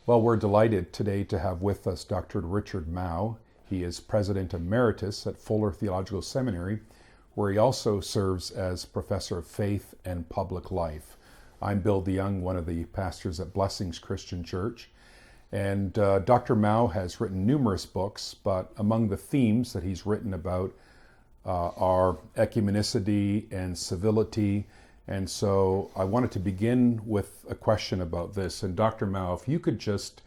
Well, we're delighted today to have with us Dr. Richard Mouw. He is President Emeritus at Fuller Theological Seminary, where he also serves as Professor of Faith and Public Life. I'm Bill DeYoung, one of the pastors at Blessings Christian Church. And Dr. Mouw has written numerous books, but among the themes that he's written about are ecumenicity and civility. And so I wanted to begin with a question about this. And Dr. Mouw, if you could just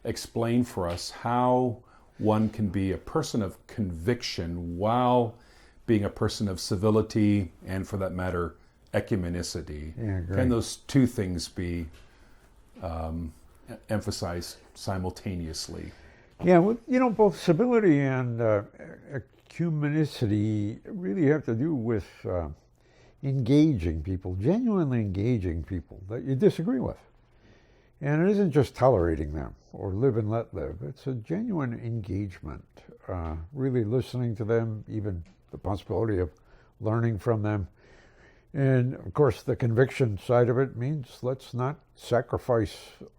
explain for us how one can be a person of conviction while being a person of civility and, for that matter, ecumenicity. Yeah, great. Can those two things be emphasized simultaneously? Yeah, well, both civility and ecumenicity really have to do with engaging people, genuinely engaging people that you disagree with. And it isn't just tolerating them or live and let live. It's a genuine engagement, really listening to them, even the possibility of learning from them. And of course, the conviction side of it means let's not sacrifice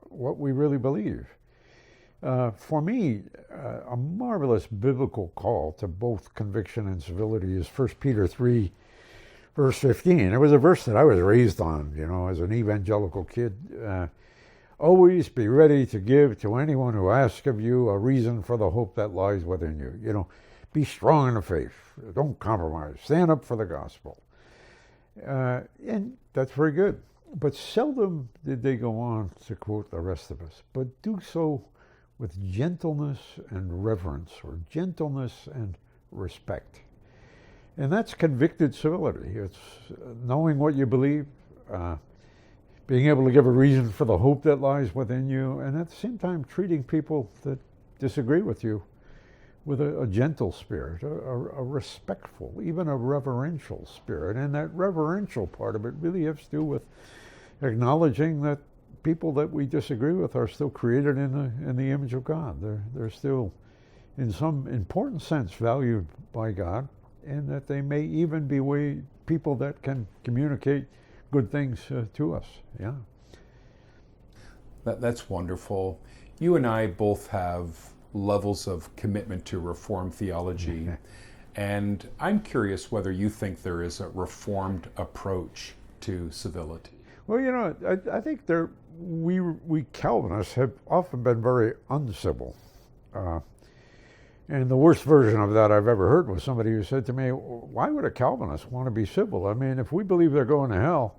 what we really believe. For me, a marvelous biblical call to both conviction and civility is 1 Peter 3, verse 15. It was a verse that I was raised on, as an evangelical kid. Always be ready to give to anyone who asks of you a reason for the hope that lies within you. Be strong in the faith. Don't compromise. Stand up for the gospel. And that's very good. But seldom did they go on to quote the rest of us, but do so with gentleness and reverence, or gentleness and respect. And that's convicted civility. It's knowing what you believe, being able to give a reason for the hope that lies within you, and at the same time treating people that disagree with you with a gentle spirit, a respectful, even a reverential spirit. And that reverential part of it really has to do with acknowledging that people that we disagree with are still created in the image of God. They're still, in some important sense, valued by God, and that they may even be people that can communicate good things to us. Yeah. That's wonderful. You and I both have levels of commitment to Reformed theology, and I'm curious whether you think there is a Reformed approach to civility. Well, I think we Calvinists have often been very uncivil. And the worst version of that I've ever heard was somebody who said to me, why would a Calvinist want to be civil? I mean, if we believe they're going to hell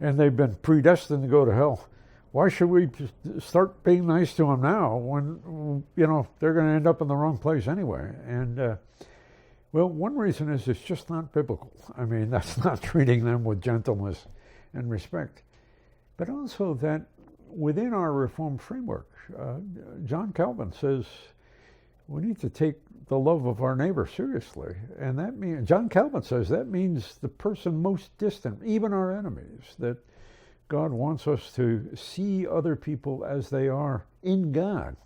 and they've been predestined to go to hell, why should we start being nice to them now when, they're going to end up in the wrong place anyway? And, one reason is it's just not biblical. I mean, that's not treating them with gentleness and respect. But also that within our Reformed framework, John Calvin says, we need to take the love of our neighbor seriously. And that means, John Calvin says, that means the person most distant, even our enemies, that God wants us to see other people as they are in God.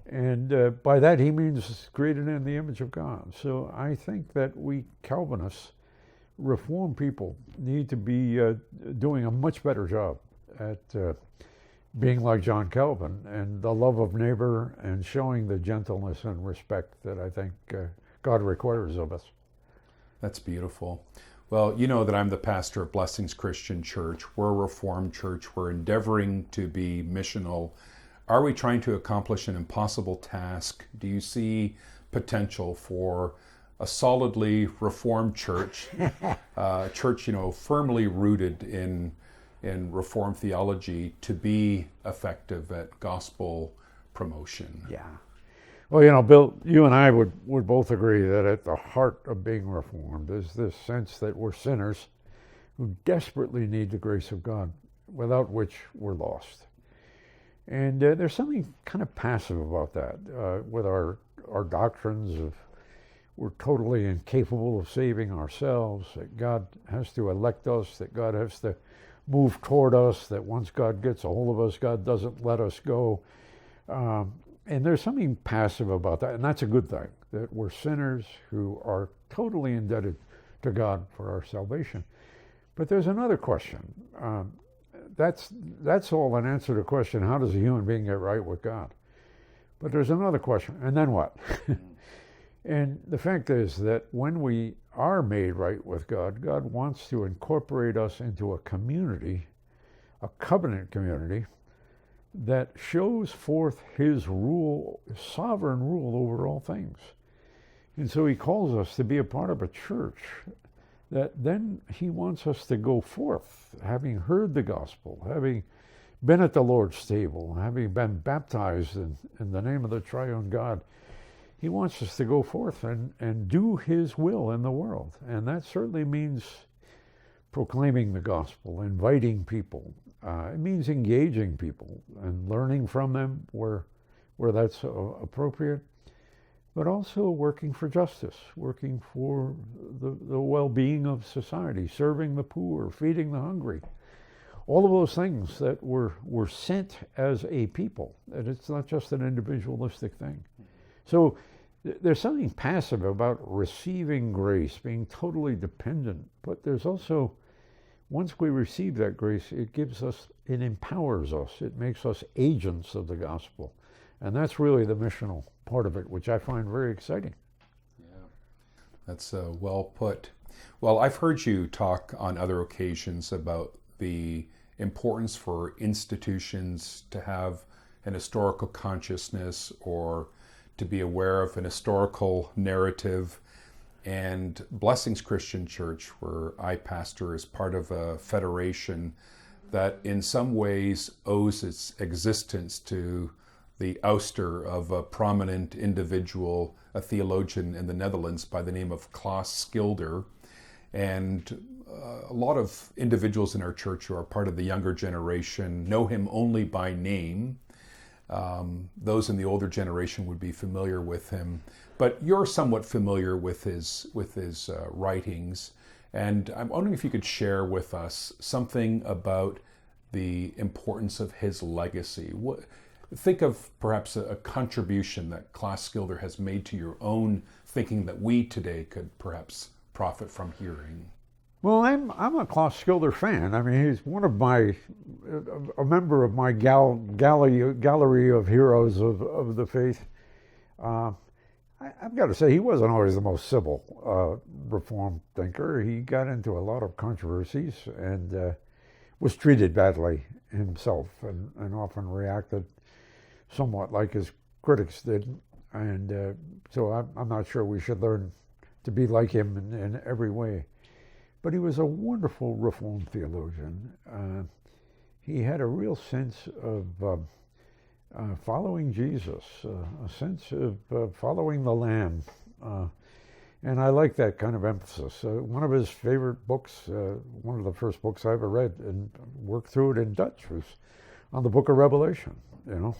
And by that he means created in the image of God. So I think that we Calvinists, Reformed people, need to be doing a much better job at being like John Calvin, and the love of neighbor, and showing the gentleness and respect that I think God requires of us. That's beautiful. Well, you know that I'm the pastor of Blessings Christian Church. We're a Reformed church. We're endeavoring to be missional. Are we trying to accomplish an impossible task? Do you see potential for a solidly Reformed church, church, firmly rooted in Reformed theology, to be effective at gospel promotion? Yeah. Well, Bill, you and I would both agree that at the heart of being Reformed is this sense that we're sinners who desperately need the grace of God, without which we're lost. And there's something kind of passive about that, with our doctrines of we're totally incapable of saving ourselves, that God has to elect us, that God has to move toward us, that once God gets a hold of us, God doesn't let us go. And there's something passive about that, and that's a good thing, that we're sinners who are totally indebted to God for our salvation. But there's another question. that's all an answer to the question, how does a human being get right with God? But there's another question, and then what? And the fact is that when we are made right with God, God wants to incorporate us into a community, a covenant community, that shows forth his rule, sovereign rule over all things. And so he calls us to be a part of a church that then he wants us to go forth, having heard the gospel, having been at the Lord's table, having been baptized in the name of the triune God. He wants us to go forth and do his will in the world. And that certainly means proclaiming the gospel, inviting people. It means engaging people and learning from them where that's appropriate, but also working for justice, working for the well-being of society, serving the poor, feeding the hungry. All of those things that we're sent as a people, and it's not just an individualistic thing. So there's something passive about receiving grace, being totally dependent, but there's also, once we receive that grace, it empowers us, it makes us agents of the gospel. And that's really the missional part of it, which I find very exciting. Yeah, that's well put. Well, I've heard you talk on other occasions about the importance for institutions to have an historical consciousness or to be aware of an historical narrative. And Blessings Christian Church, where I pastor, is part of a federation that in some ways owes its existence to the ouster of a prominent individual, a theologian in the Netherlands by the name of Klaas Schilder. And a lot of individuals in our church who are part of the younger generation know him only by name. Those in the older generation would be familiar with him, but you're somewhat familiar with his writings. And I'm wondering if you could share with us something about the importance of his legacy. Think of perhaps a contribution that Klaas Schilder has made to your own thinking that we today could perhaps profit from hearing. Well, I'm a Klaas Schilder fan. I mean, he's one of a member of my gallery of heroes of the faith. I've got to say, he wasn't always the most civil reform thinker. He got into a lot of controversies and was treated badly himself and often reacted somewhat like his critics did. And so I'm not sure we should learn to be like him in every way. But he was a wonderful Reformed theologian. He had a real sense of following Jesus, a sense of following the Lamb. And I like that kind of emphasis. One of his favorite books, one of the first books I ever read and worked through it in Dutch, was on the book of Revelation, you know.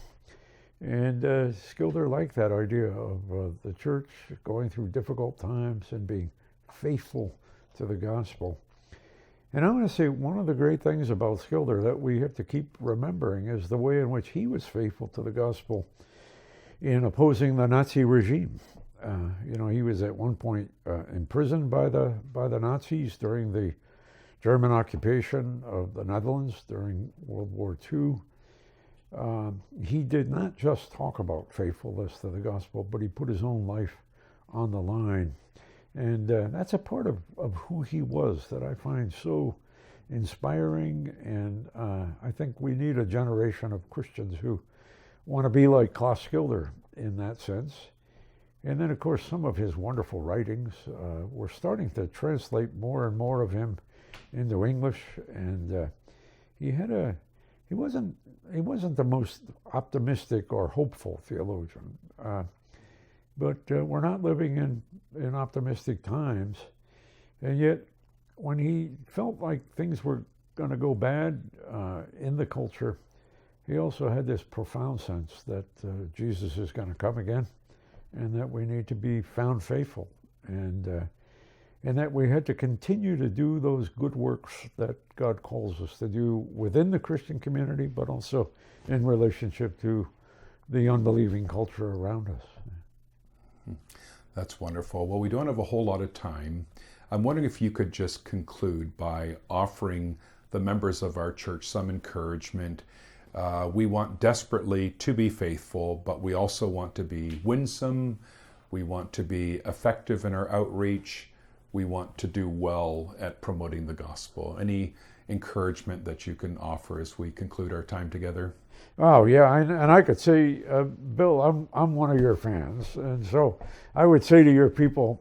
And Schilder liked that idea of the church going through difficult times and being faithful to the gospel. And I want to say one of the great things about Schilder that we have to keep remembering is the way in which he was faithful to the gospel in opposing the Nazi regime. You know, he was at one point imprisoned by the Nazis during the German occupation of the Netherlands during World War II. He did not just talk about faithfulness to the gospel, but he put his own life on the line. And that's a part of who he was that I find so inspiring. And I think we need a generation of Christians who want to be like Klaas Schilder in that sense. And then, of course, some of his wonderful writings, we're starting to translate more and more of him into English. And he wasn't the most optimistic or hopeful theologian. But we're not living in optimistic times. And yet, when he felt like things were going to go bad in the culture, he also had this profound sense that Jesus is going to come again and that we need to be found faithful and that we had to continue to do those good works that God calls us to do within the Christian community, but also in relationship to the unbelieving culture around us. That's wonderful. Well, we don't have a whole lot of time. I'm wondering if you could just conclude by offering the members of our church some encouragement. We want desperately to be faithful, but we also want to be winsome. We want to be effective in our outreach. We want to do well at promoting the gospel. Any encouragement that you can offer as we conclude our time together? Oh yeah, and I could say, Bill, I'm one of your fans, and so I would say to your people,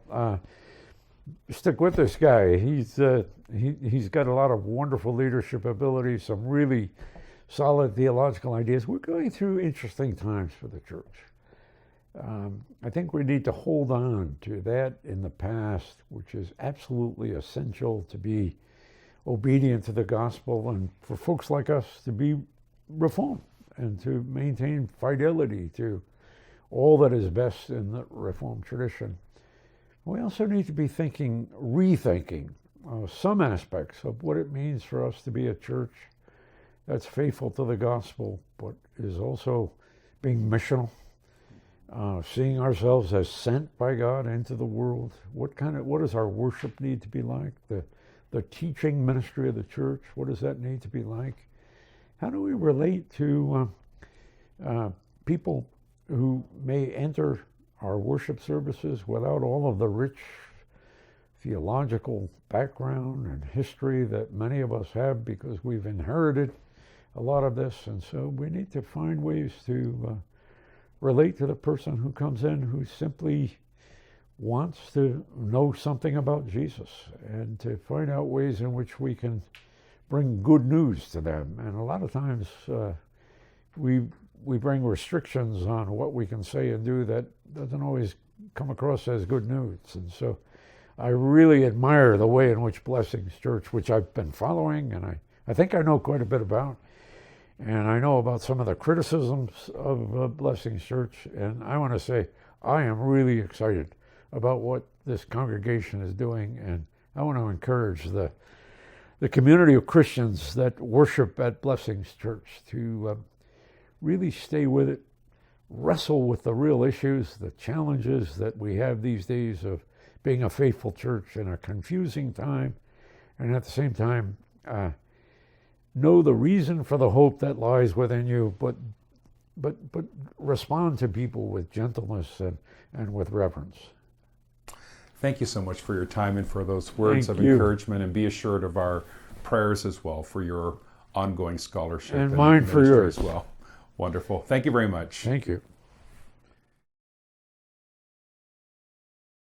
stick with this guy. He's got a lot of wonderful leadership ability, some really solid theological ideas. We're going through interesting times for the church. I think we need to hold on to that in the past, which is absolutely essential to be obedient to the gospel, and for folks like us to be reformed and to maintain fidelity to all that is best in the Reformed tradition. We also need to be rethinking some aspects of what it means for us to be a church that's faithful to the gospel, but is also being missional, seeing ourselves as sent by God into the world. What does our worship need to be like? The teaching ministry of the church, what does that need to be like? How do we relate to people who may enter our worship services without all of the rich theological background and history that many of us have, because we've inherited a lot of this? And so we need to find ways to relate to the person who comes in who simply wants to know something about Jesus, and to find out ways in which we can bring good news to them. And a lot of times we bring restrictions on what we can say and do that doesn't always come across as good news. And so I really admire the way in which Blessings Church, which I've been following and I think I know quite a bit about, and I know about some of the criticisms of Blessings Church, and I want to say I am really excited about what this congregation is doing, and I want to encourage the community of Christians that worship at Blessings Church to really stay with it, wrestle with the real issues, the challenges that we have these days of being a faithful church in a confusing time, and at the same time know the reason for the hope that lies within you, but respond to people with gentleness and with reverence. Thank you so much for your time and for those words Thank of you. encouragement, and be assured of our prayers as well for your ongoing scholarship And mine for ministry yours as well. Wonderful. Thank you very much. Thank you.